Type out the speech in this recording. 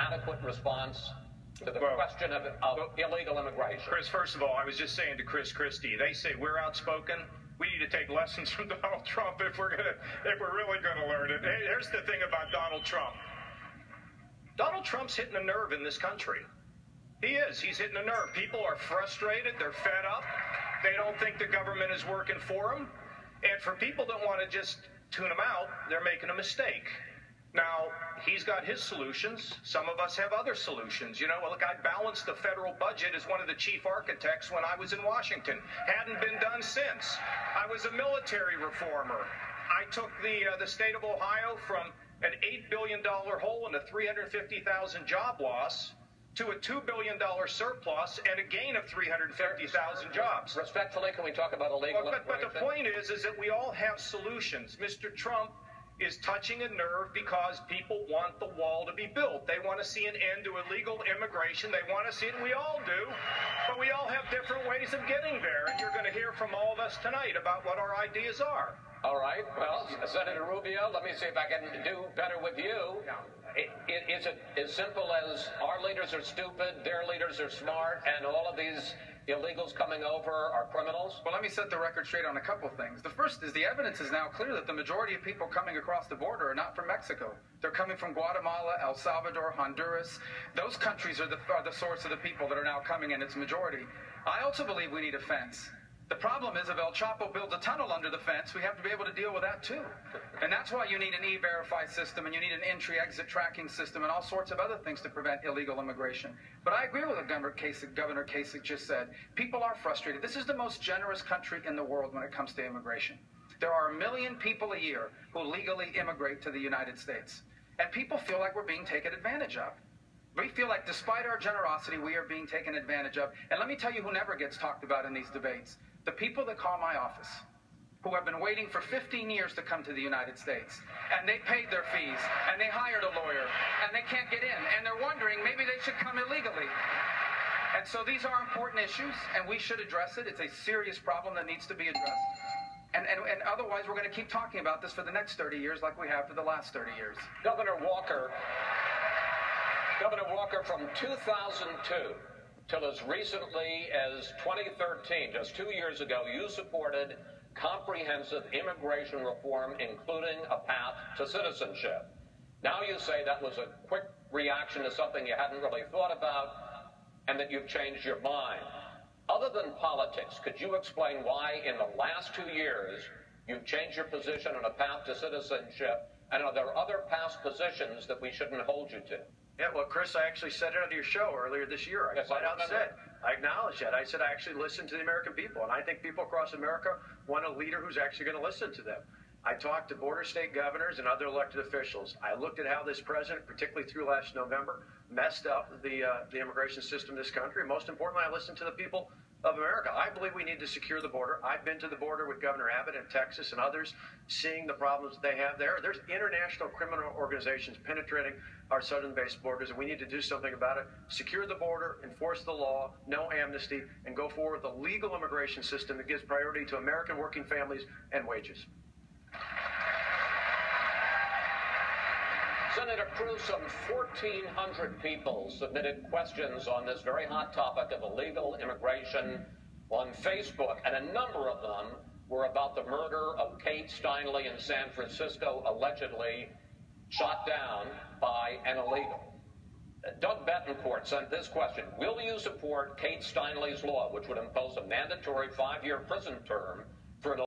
adequate response to the question of illegal immigration? Chris, first of all, I was just saying to Chris Christie, they say we're outspoken. We need to take lessons from Donald Trump if we're really gonna learn it. Hey, here's the thing about Donald Trump. Donald Trump's hitting a nerve in this country. He is. He's hitting a nerve. People are frustrated. They're fed up. They don't think the government is working for them. And for people that want to just tune him out, they're making a mistake. Now, he's got his solutions. Some of us have other solutions. You know, look, I balanced the federal budget as one of the chief architects when I was in Washington. Hadn't been done since. I was a military reformer. I took the state of Ohio from an $8 billion hole and a 350,000 job loss to a $2 billion surplus and a gain of 350,000 jobs. Respectfully, can we talk about illegal immigration? But the point is that we all have solutions. Mr. Trump is touching a nerve because people want the wall to be built. They want to see an end to illegal immigration. They want to see it, and we all do. But we all have different ways of getting there, and you're going to hear from all of us tonight about what our ideas are. All right. Well, Senator Rubio, let me see if I can do better with you. Is it as simple as our leaders are stupid, their leaders are smart, and all of these illegals coming over are criminals? Well, let me set the record straight on a couple of things. The first is the evidence is now clear that the majority of people coming across the border are not from Mexico. They're coming from Guatemala, El Salvador, Honduras. Those countries are the source of the people that are now coming in, its majority. I also believe we need a fence. The problem is if El Chapo builds a tunnel under the fence, we have to be able to deal with that too. And that's why you need an E-Verify system, and you need an entry-exit tracking system, and all sorts of other things to prevent illegal immigration. But I agree with what Governor Kasich just said. People are frustrated. This is the most generous country in the world when it comes to immigration. There are 1 million people a year who legally immigrate to the United States. And people feel like we're being taken advantage of. We feel like despite our generosity, we are being taken advantage of. And let me tell you who never gets talked about in these debates. The people that call my office, who have been waiting for 15 years to come to the United States, and they paid their fees, and they hired a lawyer, and they can't get in, and they're wondering maybe they should come illegally. And so these are important issues, and we should address it. It's a serious problem that needs to be addressed. And otherwise, we're going to keep talking about this for the next 30 years like we have for the last 30 years. Governor Walker, from 2002 till as recently as 2013, just 2 years ago, you supported comprehensive immigration reform, including a path to citizenship. Now you say that was a quick reaction to something you hadn't really thought about, and that you've changed your mind. Other than politics, could you explain why in the last 2 years you've changed your position on a path to citizenship, and are there other past positions that we shouldn't hold you to? Yeah, well, Chris, I actually said it on your show earlier this year. I flat out said, I acknowledge that. I said I actually listened to the American people, and I think people across America want a leader who's actually going to listen to them. I talked to border state governors and other elected officials. I looked at how this president, particularly through last November, messed up the immigration system in this country. Most importantly, I listened to the people of America. I believe we need to secure the border. I've been to the border with Governor Abbott in Texas and others, seeing the problems they have there. There's international criminal organizations penetrating our southern-based borders, and we need to do something about it. Secure the border, enforce the law, no amnesty, and go forward with a legal immigration system that gives priority to American working families and wages. Senator Cruz, some 1,400 people submitted questions on this very hot topic of illegal immigration on Facebook, and a number of them were about the murder of Kate Steinle in San Francisco, allegedly shot down by an illegal. Doug Betancourt sent this question: will you support Kate Steinle's law, which would impose a mandatory 5-year prison term